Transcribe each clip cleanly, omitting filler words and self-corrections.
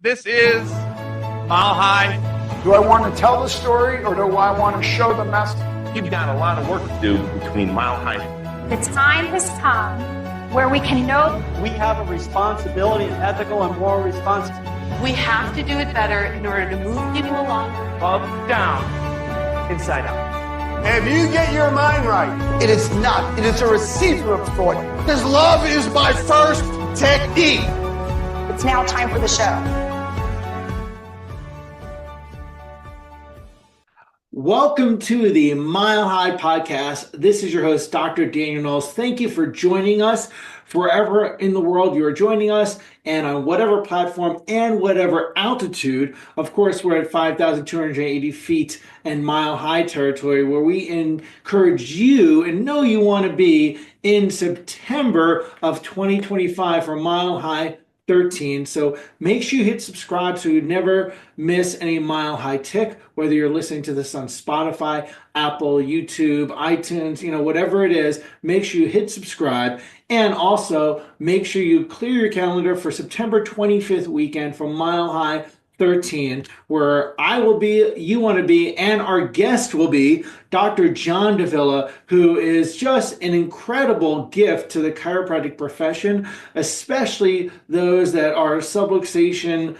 This is Mile High. Do I want to tell the story or do I want to show the message? You've got a lot of work to do between Mile High. The time has come where we can know we have a responsibility, an ethical and moral responsibility. We have to do it better in order to move people along. Up, down, inside out. If you get your mind right, it is not. It is a receiver of thought. Because love is my first technique. it's now time for the show. Welcome to the Mile High Podcast. This is your host, Dr. Daniel Knowles. Thank you for joining us wherever in the world you are joining us and on whatever platform and whatever altitude. Of course, we're at 5,280 feet and mile high territory where we encourage you and know you want to be in September of 2025 for Mile High 13. So make sure you hit subscribe so you never miss any Mile High Tick, whether you're listening to this on Spotify, Apple, YouTube, iTunes, whatever it is, make sure you hit subscribe. And also make sure you clear your calendar for September 25th weekend for Mile High 13, where I will be, you want to be, and our guest will be Dr. John Davila, who is just an incredible gift to the chiropractic profession, especially those that are subluxation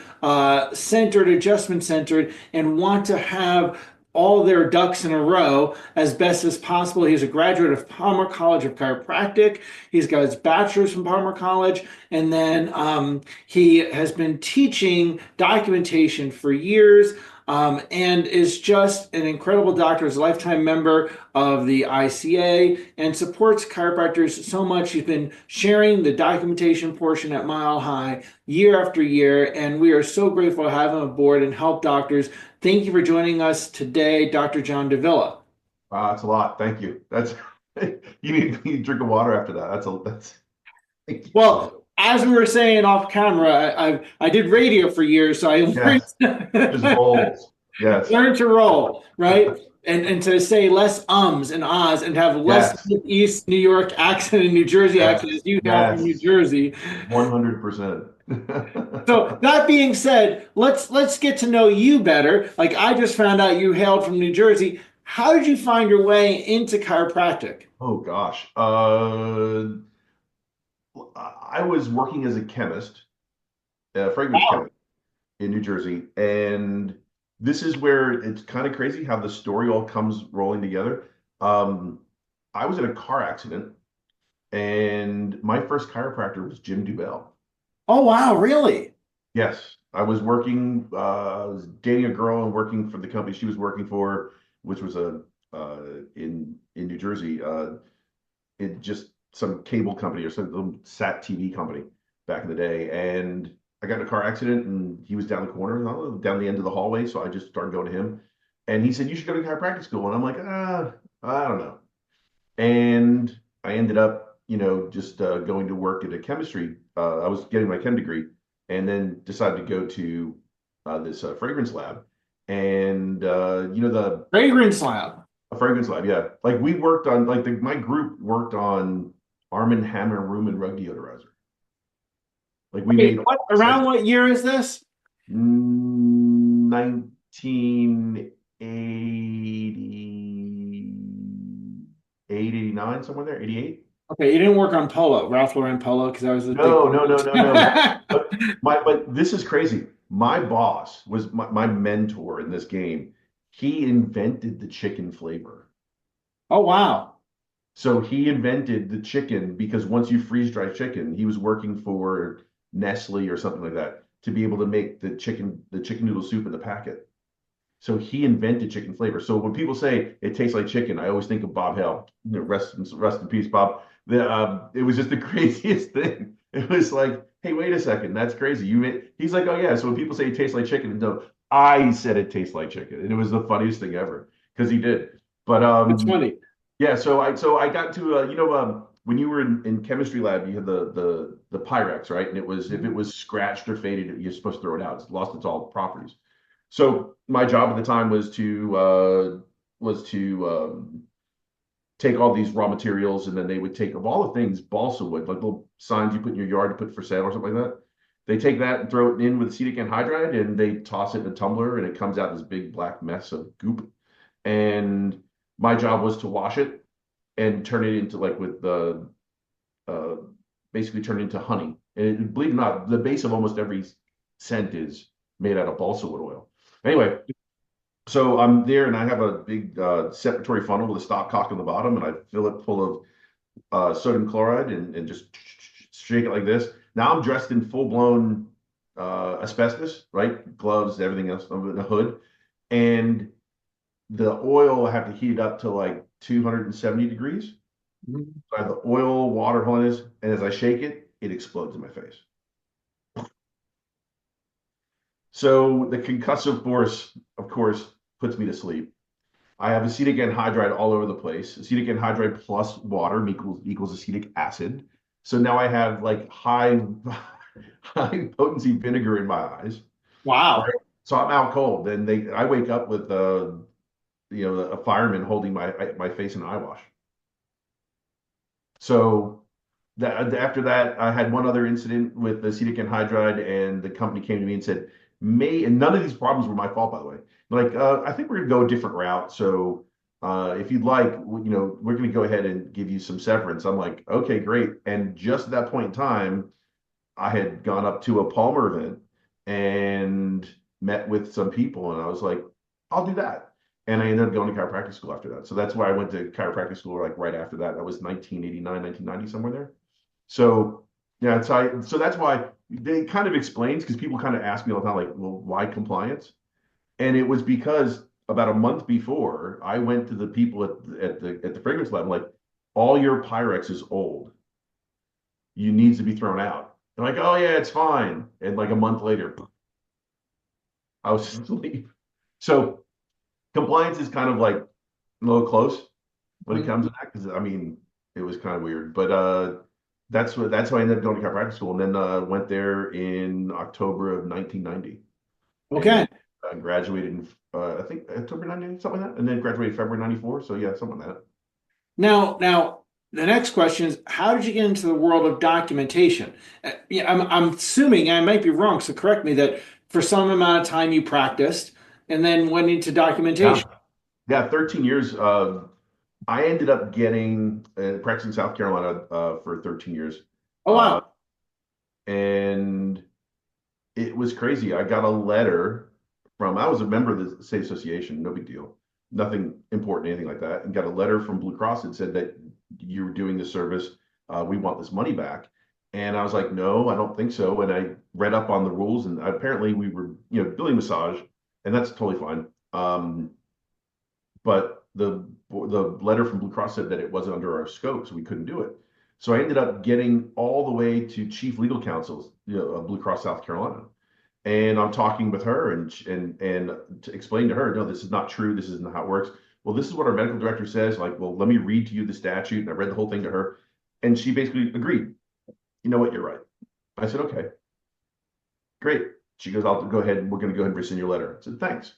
centered, adjustment centered, and want to have all their ducks in a row as best as possible. He's a graduate of Palmer College of Chiropractic. He's got his bachelor's from Palmer College, and then he has been teaching documentation for years, and is just an incredible doctor. He's a lifetime member of the ICA and supports chiropractors so much. He's been sharing the documentation portion at Mile High year after year, and we are so grateful to have him aboard and help doctors. Thank you for joining us today, Dr. John Davila. That's a lot. Thank you. That's you need a drink of water after that. That's well, as we were saying off camera, I did radio for years, so I learned just rolls. Yes. Learn to roll, right? And to say less ums and ahs and have less East New York accent and New Jersey accent as you have in New Jersey. 100%. So that being said, let's get to know you better. Like, I just found out you hailed from New Jersey. How did you find your way into chiropractic? Oh gosh. I was working as a chemist, a fragrance chemist in New Jersey, and this is where it's kind of crazy how the story all comes rolling together. I was in a car accident, and my first chiropractor was Jim Dubell. Oh, wow, really? Yes. I was working, was dating a girl and working for the company she was working for, which was in New Jersey. It just some cable company or some sat TV company back in the day. And I got in a car accident and he was down the corner, down the end of the hallway. So I just started going to him. And he said, "You should go to chiropractic school." And I'm like, I don't know. And I ended up, just going to work at a chemistry. I was getting my chem degree and then decided to go to this fragrance lab. And, the fragrance lab. A fragrance lab, yeah. Like we worked on, my group worked on Arm & Hammer room and rug deodorizer. Like we made. Around what year is this? 1988, 89, somewhere there, 88. Okay, you didn't work on Polo, Ralph Lauren Polo, because I was No. But this is crazy. My boss was my mentor in this game. He invented the chicken flavor. Oh, wow. So he invented the chicken because once you freeze dry chicken, he was working for Nestle or something like that to be able to make the chicken noodle soup in the packet. So he invented chicken flavor. So when people say it tastes like chicken, I always think of Bob Hale. Rest in peace, Bob. It was just the craziest thing. It was like, hey, wait a second, that's crazy. He's like, oh yeah. So when people say it tastes like chicken, no, I said it tastes like chicken, and it was the funniest thing ever because he did. But it's funny. Yeah. So I got to when you were in chemistry lab, you had the Pyrex, right? And it was if it was scratched or faded, you're supposed to throw it out. It's lost its all properties. So my job at the time was to take all these raw materials, and then they would take of all the things balsa wood, like little signs you put in your yard to put for sale or something like that. They take that and throw it in with acetic anhydride, and they toss it in a tumbler, and it comes out this big black mess of goop. And my job was to wash it and turn it into like with the basically turn it into honey. And believe it or not, the base of almost every scent is made out of balsa wood oil. Anyway, so I'm there and I have a big separatory funnel with a stopcock on the bottom, and I fill it full of sodium chloride and just shake it like this. Now I'm dressed in full-blown asbestos, right? Gloves, everything else, the hood. And the oil, I have to heat it up to like 270 degrees. So I have the oil, water, holiness, and as I shake it, it explodes in my face. So the concussive force, of course, puts me to sleep. I have acetic anhydride all over the place. Acetic anhydride plus water equals acetic acid. So now I have like high potency vinegar in my eyes. Wow. So I'm out cold. Then I wake up with a fireman holding my face in eye wash. So after that, I had one other incident with acetic anhydride, and the company came to me and said, and none of these problems were my fault, by the way. Like, I think we're going to go a different route. So if you'd like, we're going to go ahead and give you some severance. I'm like, okay, great. And just at that point in time, I had gone up to a Palmer event and met with some people, and I was like, I'll do that. And I ended up going to chiropractic school after that. So that's why I went to chiropractic school like right after that. That was 1989, 1990, somewhere there. So yeah, so that's why they kind of explains, because people kind of ask me all the time, like, well, why compliance? And it was because about a month before, I went to the people at the fragrance lab, like, all your Pyrex is old. You needs to be thrown out. They're like, oh yeah, it's fine. And like a month later, I was asleep. So compliance is kind of like a little close when it comes to that, because I mean, it was kind of weird. But that's how I ended up going to chiropractic school, and then went there in October of 1990. Okay. I graduated in I think October 90, something like that, and then graduated February 94. So yeah, something like that. Now, the next question is, how did you get into the world of documentation? Yeah, I'm assuming, I might be wrong, so correct me, that for some amount of time you practiced and then went into documentation. Yeah, 13 years. I ended up getting practicing South Carolina for 13 years. Oh, wow. And it was crazy. I got a letter I was a member of the state association, no big deal, nothing important, anything like that, and got a letter from Blue Cross that said that you were doing this service. We want this money back. And I was like, no, I don't think so. And I read up on the rules, and apparently we were, billing massage, and that's totally fine. But the letter from Blue Cross said that it wasn't under our scope, so we couldn't do it. So I ended up getting all the way to chief legal counsel of Blue Cross South Carolina. And I'm talking with her and to explain to her, no, this is not true. This isn't how it works. Well, this is what our medical director says. Like, well, let me read to you the statute. And I read the whole thing to her. And she basically agreed. You know what? You're right. I said, okay, great. She goes, I'll go ahead. We're going to go ahead and rescind your letter. I said, thanks.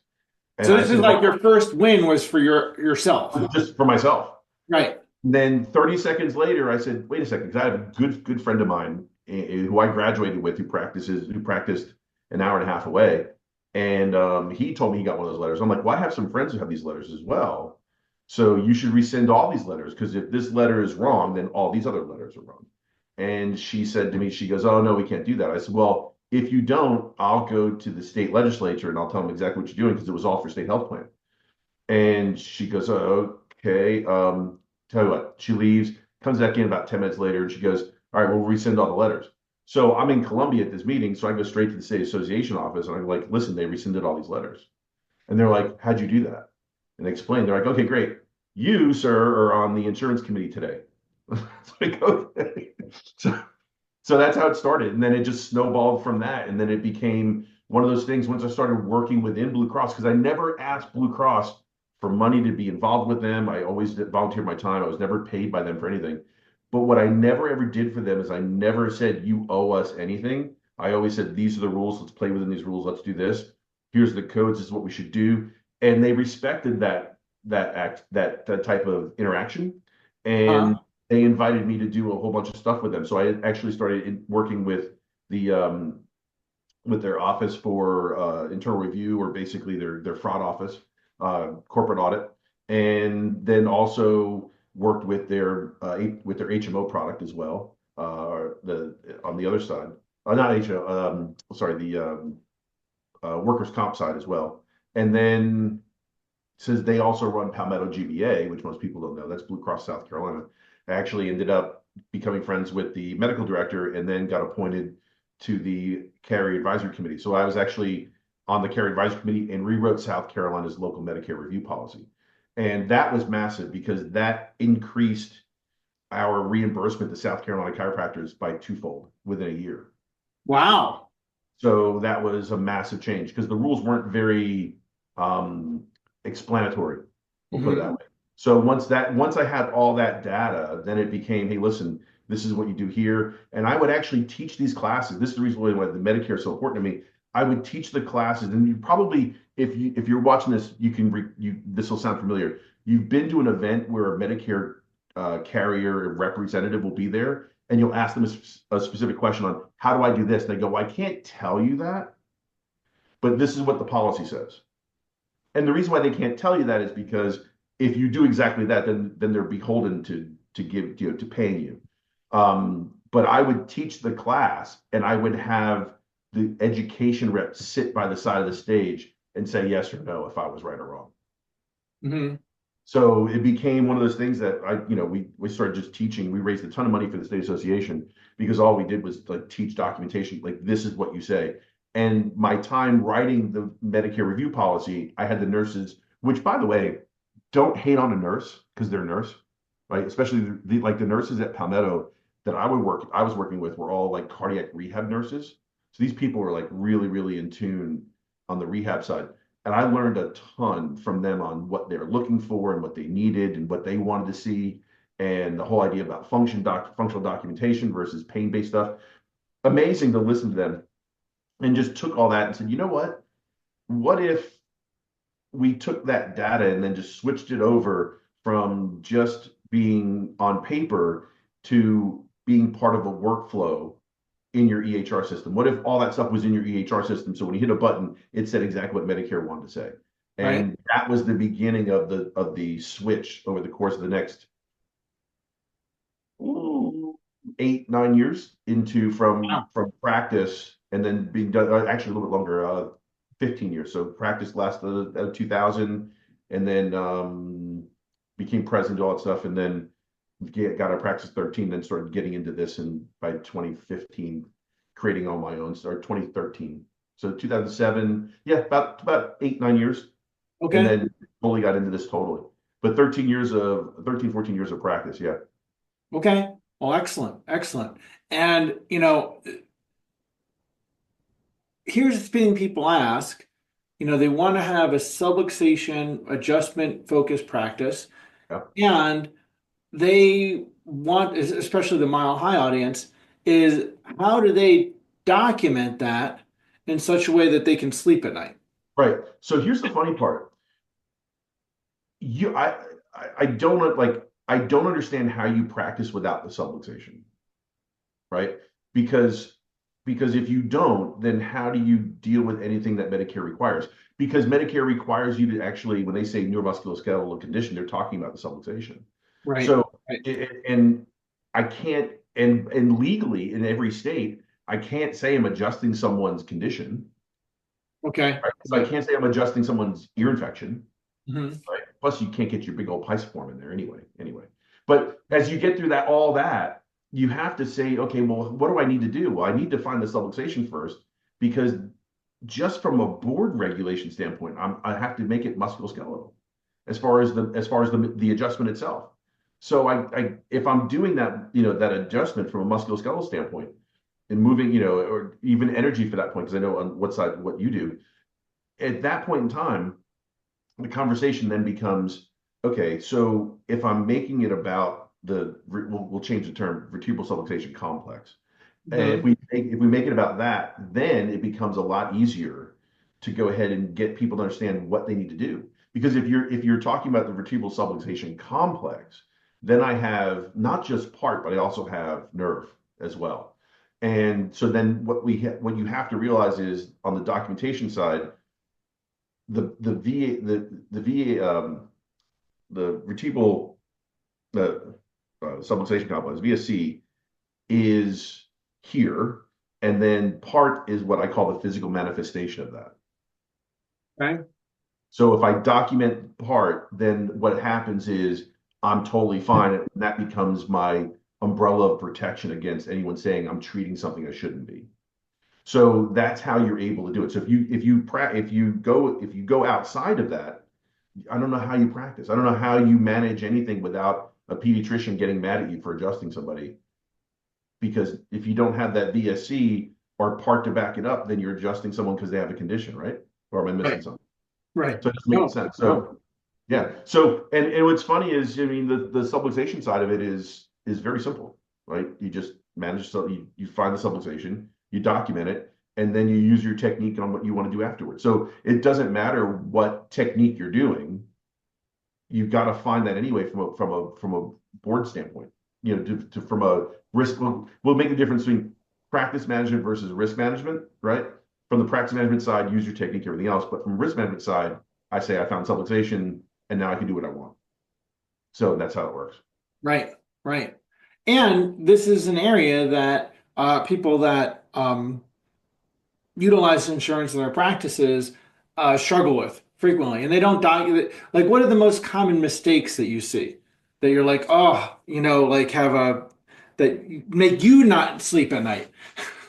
And so this is like your first win was for yourself. Just for myself. Right. And then 30 seconds later, I said, wait a second, because I have a good friend of mine who I graduated with who practiced an hour and a half away. And he told me he got one of those letters. I'm like, well, I have some friends who have these letters as well. So you should rescind all these letters, because if this letter is wrong, then all these other letters are wrong. And she said to me, she goes, oh, no, we can't do that. I said, well, if you don't, I'll go to the state legislature and I'll tell them exactly what you're doing, because it was all for state health plan. And she goes, oh, okay. Tell you what, she leaves, comes back in about 10 minutes later, and she goes, all right, we'll rescind all the letters. So I'm in Columbia at this meeting, so I go straight to the state association office, and I'm like, listen, they rescinded all these letters. And they're like, how'd you do that? And they explain, they're like, okay, great. You, sir, are on the insurance committee today. So I go, okay. So that's how it started. And then it just snowballed from that. And then it became one of those things once I started working within Blue Cross, because I never asked Blue Cross for money to be involved with them. I always volunteered my time. I was never paid by them for anything. But what I never ever did for them is I never said, you owe us anything. I always said, these are the rules. Let's play within these rules. Let's do this. Here's the codes. This is what we should do. And they respected that type of interaction. And they invited me to do a whole bunch of stuff with them. So I actually started working with the with their office for internal review, or basically their fraud office, corporate audit, and then also worked with their HMO product as well. The on the other side, not HMO, sorry, the workers' comp side as well. And then since they also run Palmetto GBA, which most people don't know, that's Blue Cross South Carolina, I actually ended up becoming friends with the medical director and then got appointed to the Carrier Advisory Committee. So I was actually on the Carrier Advisory Committee and rewrote South Carolina's local Medicare review policy. And that was massive because that increased our reimbursement to South Carolina chiropractors by twofold within a year. Wow. So that was a massive change because the rules weren't very explanatory. We'll put it that way. So once I had all that data, then it became, hey, listen, this is what you do here. And I would actually teach these classes. This is the reason why the Medicare is so important to me. I would teach the classes, and you probably, if you're watching this, this will sound familiar. You've been to an event where a Medicare carrier representative will be there, and you'll ask them a specific question on how do I do this? And they go, well, I can't tell you that, but this is what the policy says. And the reason why they can't tell you that is because if you do exactly that, then they're beholden to give, to paying you. But I would teach the class, and I would have the education rep sit by the side of the stage and say yes or no if I was right or wrong. Mm-hmm. So it became one of those things that we started just teaching. We raised a ton of money for the state association because all we did was like teach documentation. Like, this is what you say. And my time writing the Medicare review policy, I had the nurses, which, by the way, don't hate on a nurse because they're a nurse, right? Especially the nurses at Palmetto that I was working with were all like cardiac rehab nurses. So these people were like really, really in tune on the rehab side. And I learned a ton from them on what they're looking for and what they needed and what they wanted to see. And the whole idea about functional documentation versus pain-based stuff. Amazing to listen to them. And just took all that and said, you know what? What if we took that data and then just switched it over from just being on paper to being part of a workflow in your EHR system? What if all that stuff was in your EHR system? So when you hit a button, it said exactly what Medicare wanted to say. And Right. That was the beginning of the switch over the course of the next 8-9 years from practice, and then being done actually a little bit longer, 15 years. So practice lasted 2000, and then became president, all that stuff, and then got out of practice 13, then started getting into this, and by 2015 creating on my own, or 2013. So 2007, yeah, about 8-9 years. Okay. And then fully got into this totally. But 14 years of practice, yeah. Okay. Well, excellent. Excellent. And, here's the thing people ask, they want to have a subluxation adjustment focused practice. Yeah. And they want, especially the mile high audience, is how do they document that in such a way that they can sleep at night? Right. So here's the funny part. I don't understand how you practice without the subluxation, right? Because if you don't, then how do you deal with anything that Medicare requires? Because Medicare requires you to actually, when they say neuromusculoskeletal condition, they're talking about the subluxation. Right. So, Right. and I can't, and legally in every state, I can't say I'm adjusting someone's condition. Okay. Right? So I can't say I'm adjusting someone's ear infection. Mm-hmm. Right? Plus, you can't get your big old pisiform in there anyway. But as you get through all that, you have to say, okay, well, what do I need to do? Well, I need to find the subluxation first, because just from a board regulation standpoint, I have to make it musculoskeletal as far as the adjustment itself. So if I'm doing that, that adjustment from a musculoskeletal standpoint and moving, or even energy for that point, because I know on what side, what you do, at that point in time, the conversation then becomes, okay, so if I'm making it about we'll change the term, vertebral subluxation complex. Mm-hmm. And if we make it about that, then it becomes a lot easier to go ahead and get people to understand what they need to do. Because if you're talking about the vertebral subluxation complex, then I have not just part, but I also have nerve as well. And so then what you have to realize is on the documentation side, the VA the vertebral subluxation complex VSC is here, and then part is what I call the physical manifestation of that. Okay. So if I document part, then what happens is I'm totally fine, and that becomes my umbrella of protection against anyone saying I'm treating something I shouldn't be. So that's how you're able to do it. So if you go outside of that, I don't know how you practice. I don't know how you manage anything without a pediatrician getting mad at you for adjusting somebody. Because if you don't have that VSC or part to back it up, then you're adjusting someone because they have a condition, right? Or am I missing something? Right. So it doesn't make sense. So yeah. So and what's funny is, I mean, the subluxation side of it is very simple, right? You just manage, so you find the subluxation, you document it, and then you use your technique on what you want to do afterwards. So it doesn't matter what technique you're doing, you've got to find that anyway from a board standpoint. You know, from a risk, we'll make the difference between practice management versus risk management, right? From the practice management side, use your technique, everything else. But from risk management side, I say I found subluxation and now I can do what I want. So that's how it works. Right. Right. And this is an area that people that utilize insurance in their practices struggle with frequently, and they don't document. Like, what are the most common mistakes that you see that you're like, oh, like that make you not sleep at night?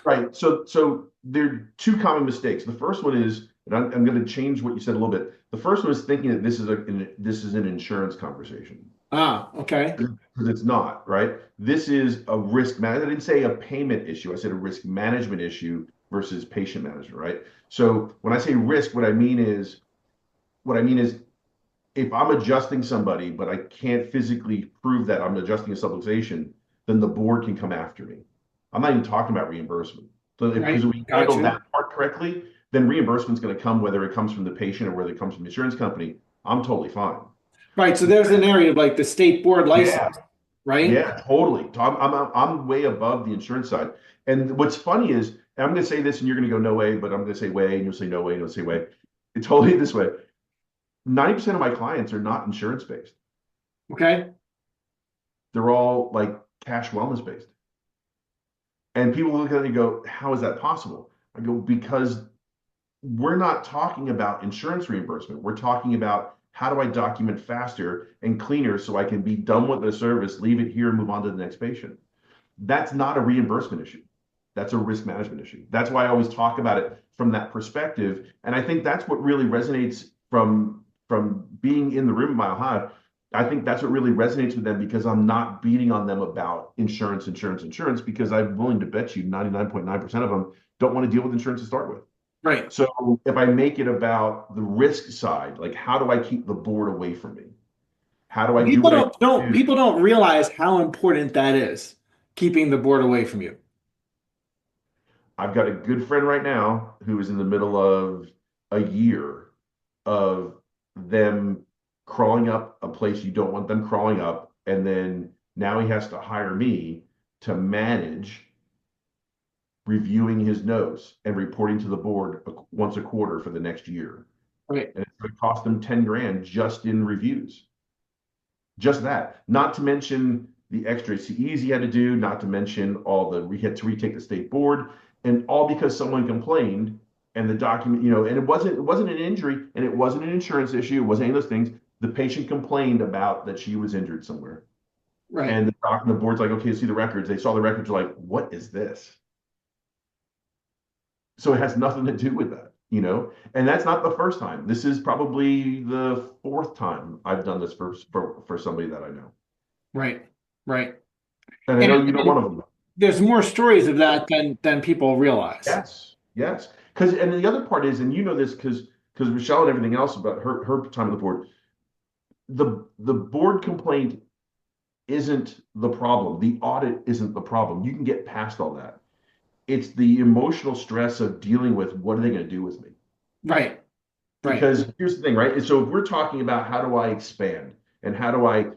Right. So there are two common mistakes. The first one is, and I'm going to change what you said a little bit. The first one is thinking that this is an insurance conversation. Ah, okay. Because it's not, right? This is a risk management. I didn't say a payment issue. I said a risk management issue versus patient management, right? So when I say risk, what I mean is if I'm adjusting somebody, but I can't physically prove that I'm adjusting a subluxation, then the board can come after me. I'm not even talking about reimbursement. So if we handle that part correctly, then reimbursement's going to come, whether it comes from the patient or whether it comes from the insurance company. I'm totally fine. Right. So there's an area of like the state board license, right? Yeah, totally. I'm way above the insurance side. And what's funny is, and I'm going to say this and you're going to go no way, but I'm going to say way and you'll say no way and you'll say way. It's totally this way. 90% of my clients are not insurance based. Okay. They're all like cash wellness based. And people look at it and go, how is that possible? I go, because we're not talking about insurance reimbursement. We're talking about how do I document faster and cleaner so I can be done with the service, leave it here, and move on to the next patient. That's not a reimbursement issue. That's a risk management issue. That's why I always talk about it from that perspective. And I think that's what really resonates from being in the room at Mile High. I think that's what really resonates with them, because I'm not beating on them about insurance, because I'm willing to bet you 99.9% of them don't want to deal with insurance to start with. Right. So if I make it about the risk side, like how do I keep the board away from me? How do I people don't realize how important that is, keeping the board away from you. I've got a good friend right now who is in the middle of a year of them crawling up a place you don't want them crawling up, and then now he has to hire me to manage reviewing his notes and reporting to the board once a quarter for the next year. Right. And it's going to cost them 10 grand just in reviews. Just that. Not to mention the extra CEs he had to do, not to mention we had to retake the state board, and all because someone complained and the document, and it wasn't an injury and it wasn't an insurance issue. It wasn't any of those things. The patient complained about that she was injured somewhere. Right. And the board's like, okay, see the records. They saw the records, like, what is this? So it has nothing to do with that, and that's not the first time. This is probably the fourth time I've done this for somebody that I know. Right. Right. And I know you know one of them. There's more stories of that than people realize. Yes. And the other part is, and you know this because Michelle and everything else about her time on the board, the board complaint isn't the problem. The audit isn't the problem. You can get past all that. It's the emotional stress of dealing with what are they going to do with me? Right. Because here's the thing, right? So if we're talking about how do I expand and how do I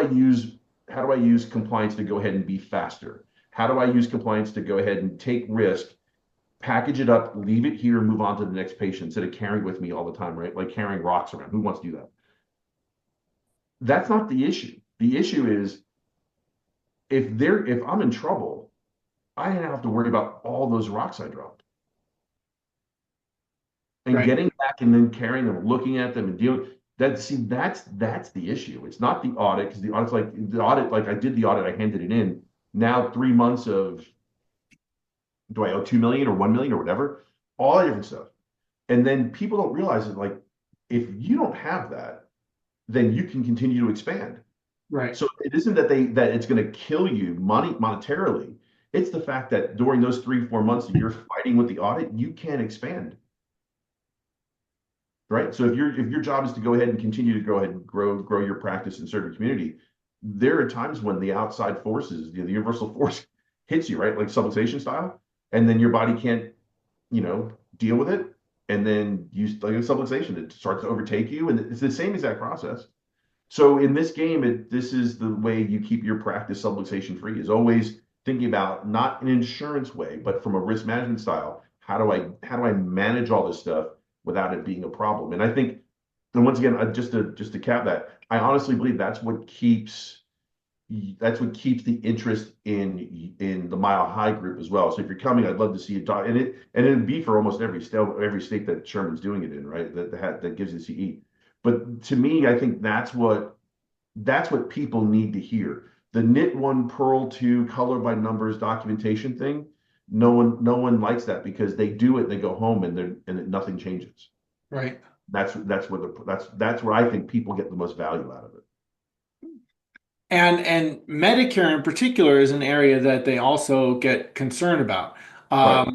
use compliance to go ahead and be faster? How do I use compliance to go ahead and take risk, package it up, leave it here, and move on to the next patient instead of carrying with me all the time, right? Like carrying rocks around. Who wants to do that? That's not the issue. The issue is if I'm in trouble, I don't have to worry about all those rocks I dropped. And Right. getting back and then carrying them, looking at them and dealing. That's the issue. It's not the audit, because the audit's like I did the audit, I handed it in. Now 3 months of, do I owe 2 million or 1 million or whatever? All that different stuff. And then people don't realize it, like, if you don't have that, then you can continue to expand. Right. So it isn't that it's going to kill you monetarily. It's the fact that during those 3-4 months that you're fighting with the audit, you can't expand. Right. So if your job is to go ahead and continue to go ahead and grow your practice and serve your community, there are times when the outside forces, the universal force hits you, right? Like subluxation style, and then your body can't, deal with it. And then you like a subluxation, it starts to overtake you. And it's the same exact process. So in this game, this is the way you keep your practice subluxation free, is always thinking about not an insurance way, but from a risk management style. How do I manage all this stuff without it being a problem? And I think, and once again, just to cap that, I honestly believe that's what keeps the interest in the Mile High group as well. So if you're coming, I'd love to see you talk, and it'd be for almost every state that Sherman's doing it in, right? That gives you the CE. But to me, I think that's what people need to hear. The knit one, purl two, color by numbers documentation thing. No one likes that, because they do it, they go home, and nothing changes. Right. That's where I think people get the most value out of it. And Medicare in particular is an area that they also get concerned about. Right.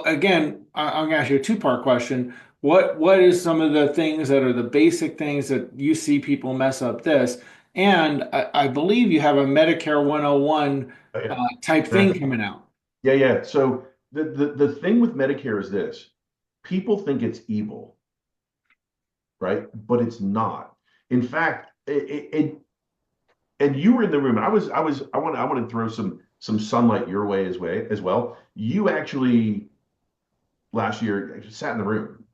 Again, I'm going to ask you a two-part question. What is some of the things that are the basic things that you see people mess up this? And I believe you have a Medicare 101 Oh, yeah. type thing coming out. Yeah. So the thing with Medicare is this: people think it's evil, right? But it's not. In fact, and you were in the room, and I want to throw some sunlight your way as well. You actually last year sat in the room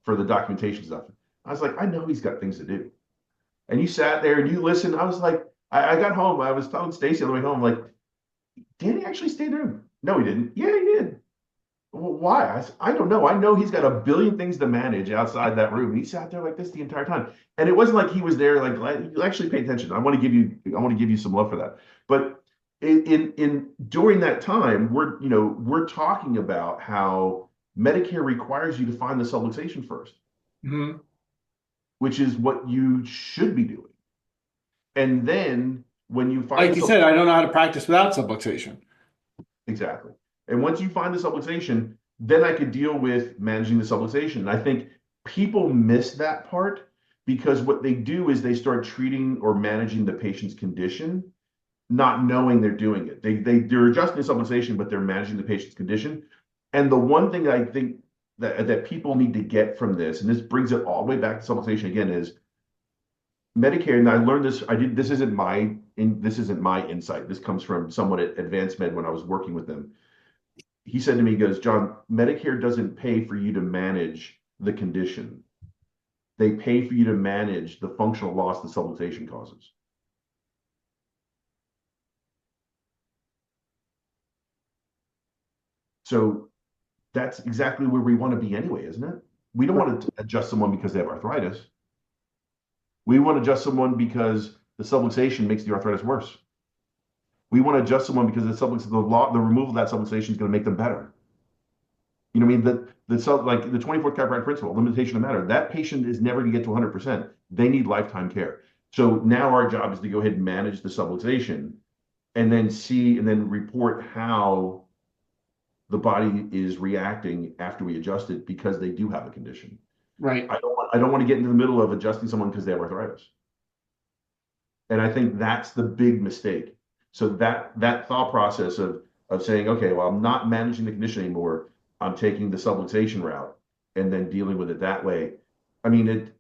for the documentation stuff. I was like, I know he's got things to do. And you sat there and you listened. I was like, I got home. I was telling Stacy on the way home, like, did he actually stay in the room? No, he didn't. Yeah, he did. Well, why? I don't know. I know he's got a billion things to manage outside that room. He sat there like this the entire time. And it wasn't like he was there, like, you actually pay attention. I want to give you some love for that. But in during that time, we're talking about how Medicare requires you to find the subluxation first, Mm-hmm. which is what you should be doing. And then when you find, Like you said, I don't know how to practice without subluxation. Exactly. And once you find the subluxation, then I could deal with managing the subluxation. And I think people miss that part, because what they do is they start treating or managing the patient's condition, not knowing they're doing it. They're adjusting the subluxation, but they're managing the patient's condition. And the one thing that I think that people need to get from this, and this brings it all the way back to subluxation again, is Medicare. And I learned this. This isn't my insight. This comes from someone at Advanced Med when I was working with them. He said to me, he goes, John, Medicare doesn't pay for you to manage the condition. They pay for you to manage the functional loss the subluxation causes. So that's exactly where we want to be anyway, isn't it? We don't want to adjust someone because they have arthritis. We want to adjust someone because the subluxation makes the arthritis worse. We want to adjust someone because the removal of that subluxation is going to make them better. You know what I mean? Like the 24th chiropractic principle, limitation of matter. That patient is never going to get to 100%. They need lifetime care. So now our job is to go ahead and manage the subluxation, and then report how the body is reacting after we adjust it, because they do have a condition. Right. I don't want to get into the middle of adjusting someone because they have arthritis. And I think that's the big mistake. So that thought process of saying, okay, well, I'm not managing the condition anymore. I'm taking the subluxation route and then dealing with it that way. I mean,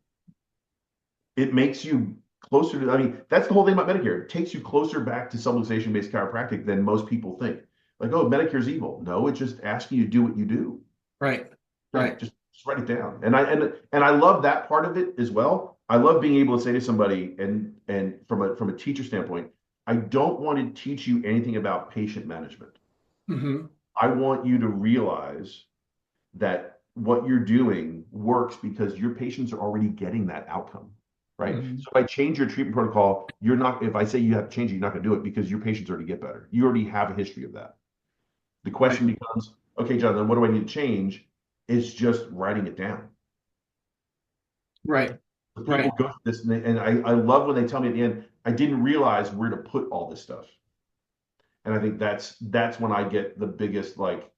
it makes you closer to, I mean, that's the whole thing about Medicare. It takes you closer back to subluxation-based chiropractic than most people think. Like, oh, Medicare's evil. No, it's just asking you to do what you do. Right. Yeah, Right. just write it down. And I love that part of it as well. I love being able to say to somebody, and from a teacher standpoint, I don't want to teach you anything about patient management. Mm-hmm. I want you to realize that what you're doing works because your patients are already getting that outcome, right? Mm-hmm. So if I change your treatment protocol, you're not, if I say you have to change it, you're not going to do it because your patients already get better. You already have a history of that. The question becomes, okay, John, then what do I need to change? It's just writing it down. Right. So people go through this, and I love when they tell me at the end, I didn't realize where to put all this stuff. And I think that's when I get the biggest, like,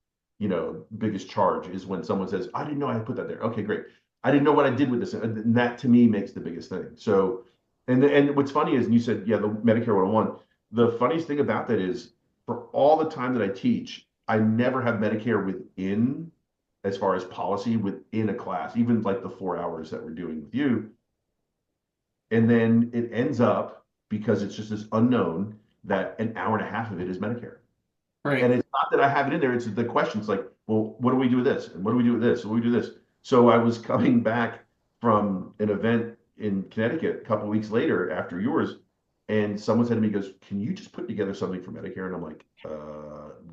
biggest charge is when someone says, I didn't know I had put that there. Okay, great. I didn't know what I did with this. And that to me makes the biggest thing. So, and what's funny is, and you said, yeah, the Medicare 101, the funniest thing about that is for all the time that I teach, I never have Medicare within, as far as policy, within a class, even like the 4 hours that we're doing with you. And then it ends up, because it's just this unknown, that an hour and a half of it is Medicare. Right. And it's not that I have it in there. It's the questions like, well, what do we do with this? And what do we do with this? What do we do this? So I was coming back from an event in Connecticut a couple of weeks later after yours, and someone said to me, goes, can you just put together something for Medicare? And I'm like,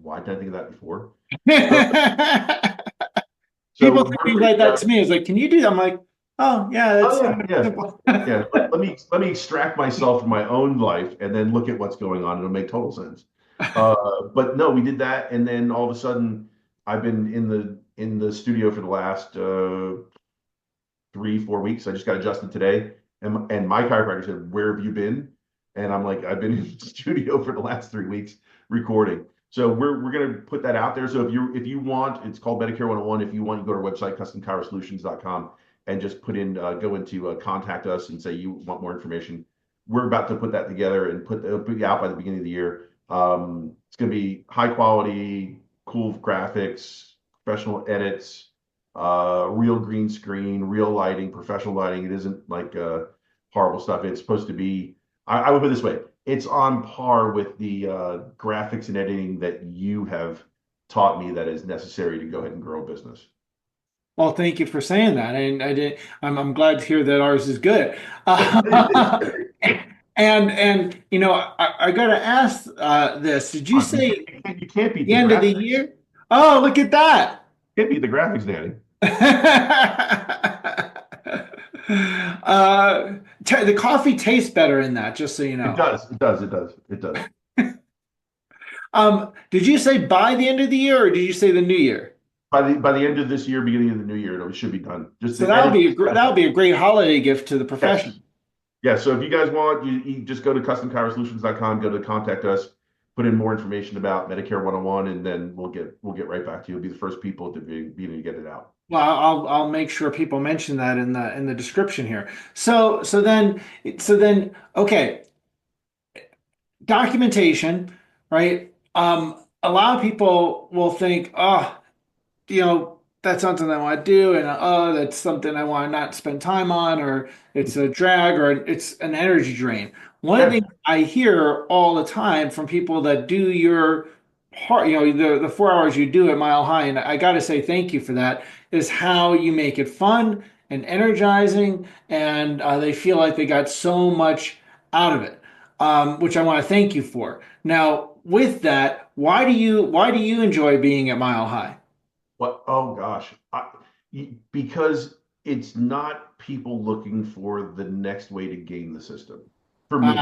why didn't I think of that before? People say things like that to me. It's like, can you do that? I'm like, oh yeah, that's simple. Yeah. Let me extract myself from my own life and then look at what's going on. It'll make total sense. But no, we did that, and then all of a sudden, I've been in the studio for the last 3-4 weeks. I just got adjusted today, and my chiropractor said, "Where have you been?" And I'm like, "I've been in the studio for the last 3 weeks recording." So we're gonna put that out there. So if you want, it's called Medicare 101. If you want, you go to our website, customchirosolutions.com, and just go into contact us and say you want more information. We're about to put that together and put it out by the beginning of the year. It's going to be high quality, cool graphics, professional edits, real green screen, real lighting, professional lighting. It isn't like horrible stuff. It's supposed to be, I would put it this way, it's on par with the graphics and editing that you have taught me that is necessary to go ahead and grow a business. Well, thank you for saying that, and I'm glad to hear that ours is good. And I got to ask this. Did you say you can't beat the end of the year? Oh, look at that! Can't beat the graphics, Danny. The coffee tastes better in that, just so you know. It does. It does. It does. It does. Did you say by the end of the year, or did you say the new year? By the end of this year, beginning of the new year, it should be done. Just so that'll be a great holiday gift to the profession. Yes. Yeah. So if you guys want, you just go to customchirosolutions.com, go to contact us, put in more information about Medicare 101, and then we'll get right back to you. We'll be the first people to be to get it out. Well, I'll make sure people mention that in the description here. So then okay, documentation, right? A lot of people will think, oh, that's something I want to do, and oh, that's something I want to not spend time on, or it's a drag, or it's an energy drain. One of the things I hear all the time from people that do your part, the 4 hours you do at Mile High, and I got to say thank you for that, is how you make it fun and energizing, and they feel like they got so much out of it, which I want to thank you for. Now, with that, why do you enjoy being at Mile High? What? Oh gosh, because it's not people looking for the next way to game the system. For me,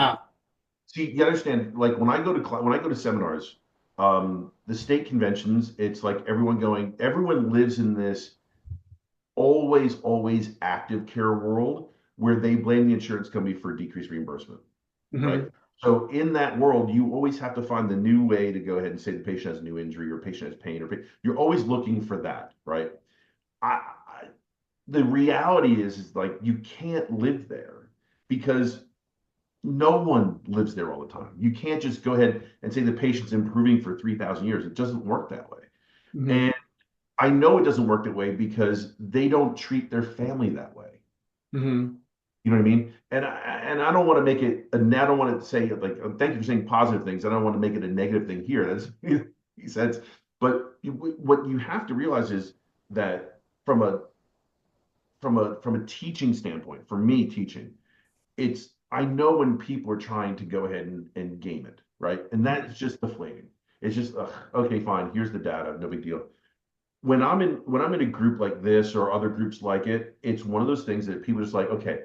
see, you understand? Like when I go to seminars, the state conventions, it's like everyone lives in this always active care world where they blame the insurance company for decreased reimbursement, right? So in that world, you always have to find the new way to go ahead and say the patient has a new injury or patient has pain, you're always looking for that, right? The reality is like you can't live there because no one lives there all the time. You can't just go ahead and say the patient's improving for 3,000 years. It doesn't work that way. And I know it doesn't work that way because they don't treat their family that way. You know what I mean? And I don't want to make it, and I don't want to say like, thank you for saying positive things. I don't want to make it a negative thing here. That's he says, but what you have to realize is that from a teaching standpoint, for me teaching, I know when people are trying to go ahead and game it, right? And that's just deflating. It's just ugh, okay, fine. Here's the data, no big deal. When I'm in a group like this or other groups like it, it's one of those things that people are just like, okay,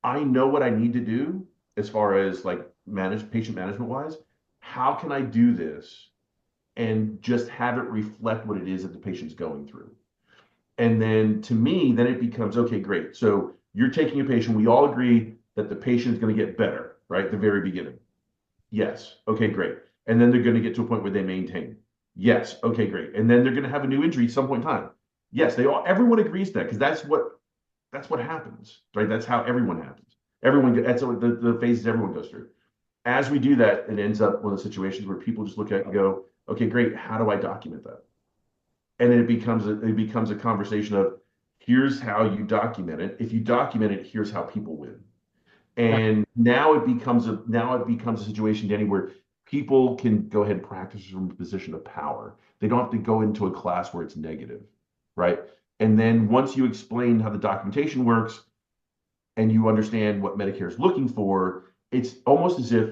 I know what I need to do as far as like patient management wise. How can I do this and just have it reflect what it is that the patient's going through? And then to me, then it becomes, okay, great. So you're taking a patient. We all agree that the patient is going to get better, right? At the very beginning. Yes. Okay, great. And then they're going to get to a point where they maintain. Yes. Okay, great. And then they're going to have a new injury at some point in time. Yes, everyone agrees to that because that's what happens, right? That's how everyone happens. That's what the phases everyone goes through. As we do that, it ends up one of the situations where people just look at it and go, okay, great. How do I document that? And then it becomes a conversation of here's how you document it. If you document it, here's how people win. And now it becomes a situation, Danny, where people can go ahead and practice from a position of power. They don't have to go into a class where it's negative, right? And then once you explain how the documentation works and you understand what Medicare is looking for, it's almost as if,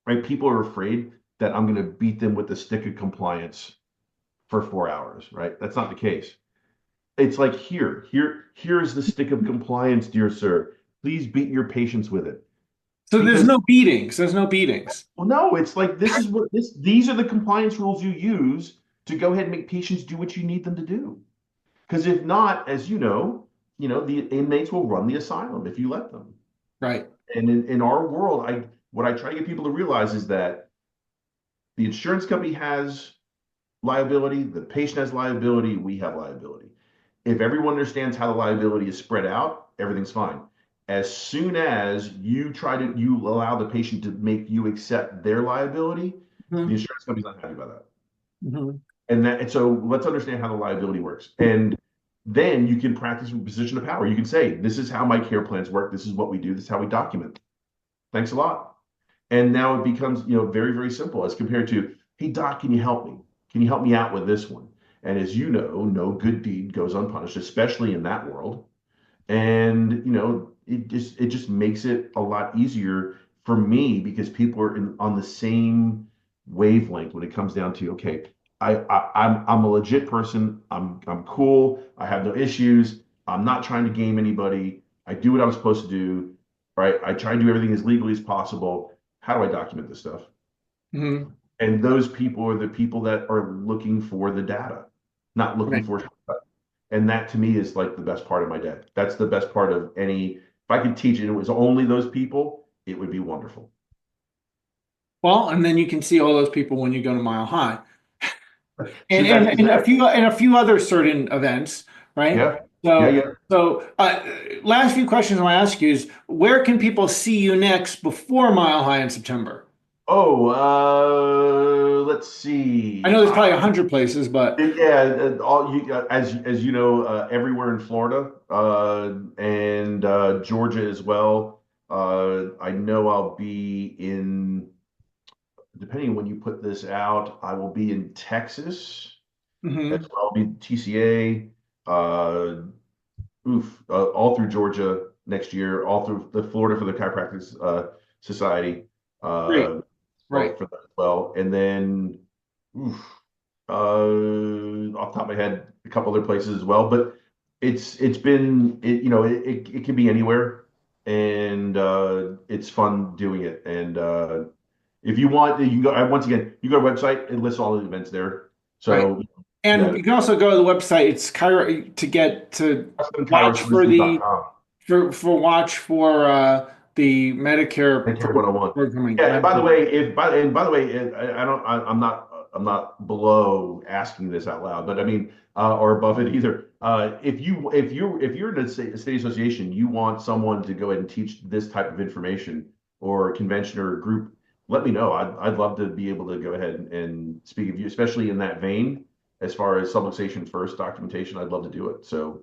right, people are afraid that I'm going to beat them with the stick of compliance for 4 hours, right? That's not the case. It's like here's the stick of compliance, dear sir. Please beat your patients with it. So there's no beatings. There's no beatings. Well, no, it's like these are the compliance rules you use to go ahead and make patients do what you need them to do. Because if not, as the inmates will run the asylum if you let them. Right. And in our world, what I try to get people to realize is that the insurance company has liability, the patient has liability, we have liability. If everyone understands how the liability is spread out, everything's fine. As soon as you allow the patient to make you accept their liability, the insurance company's not happy about that. And so let's understand how the liability works. And then you can practice from a position of power. You can say, this is how my care plans work. This is what we do. This is how we document. Thanks a lot. And now it becomes, very, very simple as compared to, hey, doc, can you help me? Can you help me out with this one? And as you know, no good deed goes unpunished, especially in that world. And, it just makes it a lot easier for me because people are on the same wavelength when it comes down to, okay, I'm a legit person. I'm cool. I have no issues. I'm not trying to game anybody. I do what I'm supposed to do, right? I try to do everything as legally as possible. How do I document this stuff? And those people are the people that are looking for the data, not looking for shortcut. And that to me is like the best part of my day. That's the best part of if I could teach it was only those people, it would be wonderful. Well, and then you can see all those people when you go to Mile High. And, See, a few other certain events, right? Yeah. So last few questions I want to ask you is where can people see you next before Mile High in September? Let's see. I know there's probably 100 places, but as you know, everywhere in Florida and Georgia as well. I know I'll be depending on when you put this out, I will be in Texas. As well. I'll be TCA, all through Georgia next year, all through the Florida for the Chiropractic Society. Right. For that as well. And then off the top of my head, a couple other places as well. But it can be anywhere, and it's fun doing it. And if you want, you can go. Once again, you go to our website; it lists all the events there. So, and you can also go to the website. It's Chiro to get to watch for the Medicare 101. Yeah, and by the way, I'm not below asking this out loud, but I mean, or above it either. If you're in a state association, you want someone to go ahead and teach this type of information or convention or group, let me know. I'd love to be able to go ahead and speak of you, especially in that vein, as far as subluxation first documentation. I'd love to do it. So.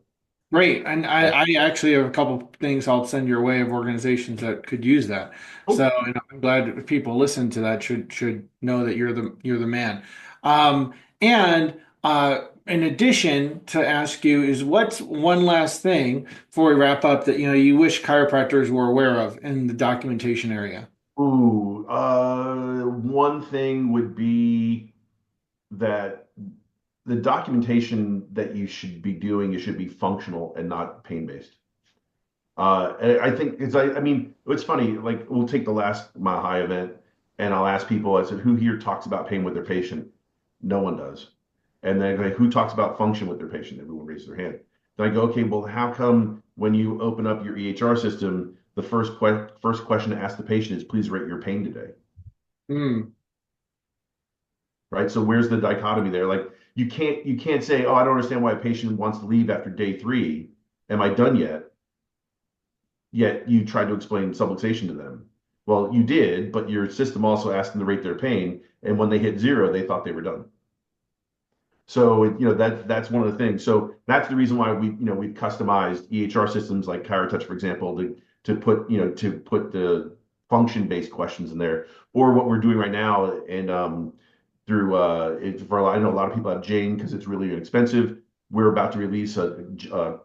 Great. And I actually have a couple things I'll send your way of organizations that could use that. Oh, So, I'm glad if people listen to that should know that you're the man. And in addition to ask you is what's one last thing before we wrap up that you wish chiropractors were aware of in the documentation area? ooh, one thing would be that the documentation that you should be doing, it should be functional and not pain-based. I think I mean, it's funny, like we'll take the last Mile High event and I'll ask people, I said, who here talks about pain with their patient? No one does. And then like, who talks about function with their patient? Everyone raises their hand. Then I go, okay, well, how come when you open up your EHR system, the first question to ask the patient is, please rate your pain today. Mm. Right? So where's the dichotomy there? Like you can't say, oh, I don't understand why a patient wants to leave after day 3. Am I done yet? Yet you tried to explain subluxation to them. Well, you did, but your system also asked them to rate their pain, and when they hit 0, they thought they were done. So that's one of the things. So that's the reason why we've customized EHR systems like ChiroTouch, for example, to put the function-based questions in there. Or what we're doing right now, and through I know a lot of people have Jane because it's really inexpensive. We're about to release a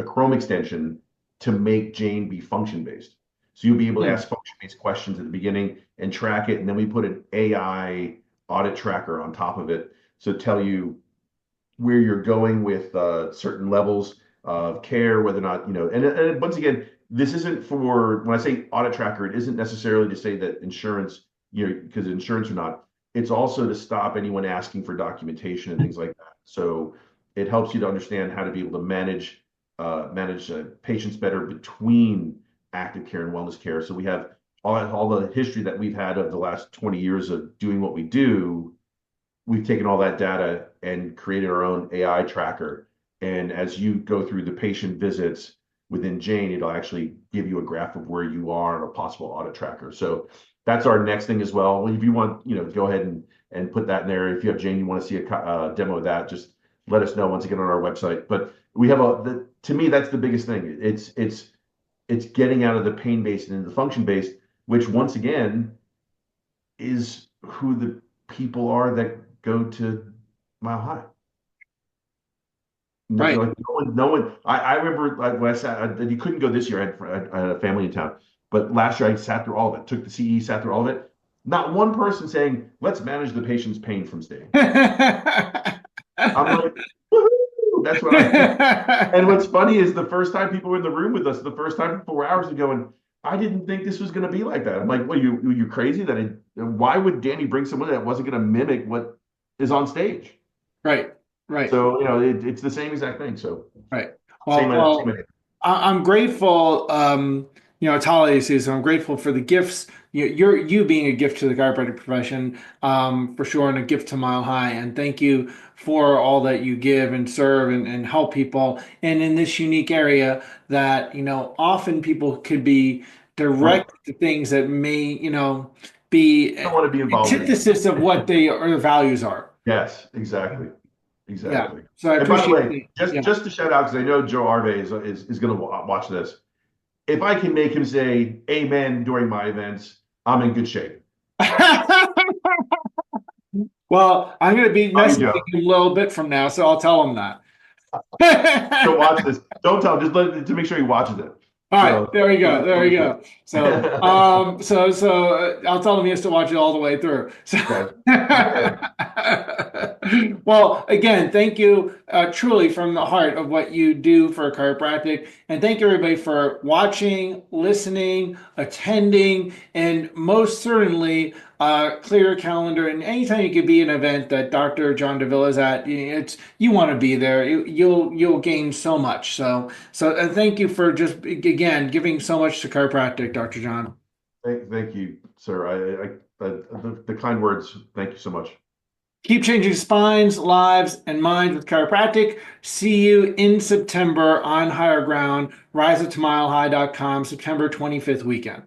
Chrome extension to make Jane be function-based. So you'll be able to ask function-based questions at the beginning and track it, and then we put an AI audit tracker on top of it to tell you where you're going with certain levels of care, whether or not, and once again, this isn't for, when I say audit tracker, it isn't necessarily to say that insurance, because insurance or not, it's also to stop anyone asking for documentation and things like that. So it helps you to understand how to be able to manage patients better between active care and wellness care. So we have all the history that we've had of the last 20 years of doing what we do. We've taken all that data and created our own AI tracker. And as you go through the patient visits within Jane, it'll actually give you a graph of where you are on a possible audit tracker. So that's our next thing as well. If you want, go ahead and put that in there. If you have Jane, you want to see a demo of that, just let us know once again on our website. But we have to me, that's the biggest thing. It's getting out of the pain-based and into the function-based, which once again is who the people are that go to Mile High. Right. Like no one. I remember like when I sat. You couldn't go this year. I had a family in town, but last year I sat through all of it. Took the CE, sat through all of it. Not one person saying, "Let's manage the patient's pain from staying." I'm like, woohoo! That's what I. And what's funny is the first time people were in the room with us, the first time for 4 hours, ago, and I didn't think this was going to be like that. I'm like, well, you crazy? Why would Danny bring someone that wasn't going to mimic what is on stage? Right. So it's the same exact thing. So right. Well, I'm grateful. It's holiday season. I'm grateful for the gifts. You being a gift to the chiropractic profession, for sure, and a gift to Mile High. And thank you for all that you give and serve and help people. And in this unique area that often people could be directed to things that may be I don't want to be involved. Antithesis of what their values are. Yes, exactly. Yeah. So I appreciate. And by the way, just to shout out, because I know Joe Arve is going to watch this. If I can make him say amen during my events, I'm in good shape. Well, I'm going to be messing with you a little bit from now, so I'll tell him that. So watch this. Don't tell him. Just to make sure he watches it. All right, there we go. So, I'll tell him he has to watch it all the way through. So, well, again, thank you truly from the heart of what you do for chiropractic, and thank you everybody for watching, listening, attending, and most certainly clear your calendar. And anytime you could be at an event that Dr. John Davila is at, you want to be there. You'll gain so much. So thank you for just again giving so much to chiropractic, Dr. John. Thank you, sir. The kind words. Thank you so much. Keep changing spines, lives, and minds with chiropractic. See you in September on Higher Ground, riseuptomilehigh.com, September 25th weekend.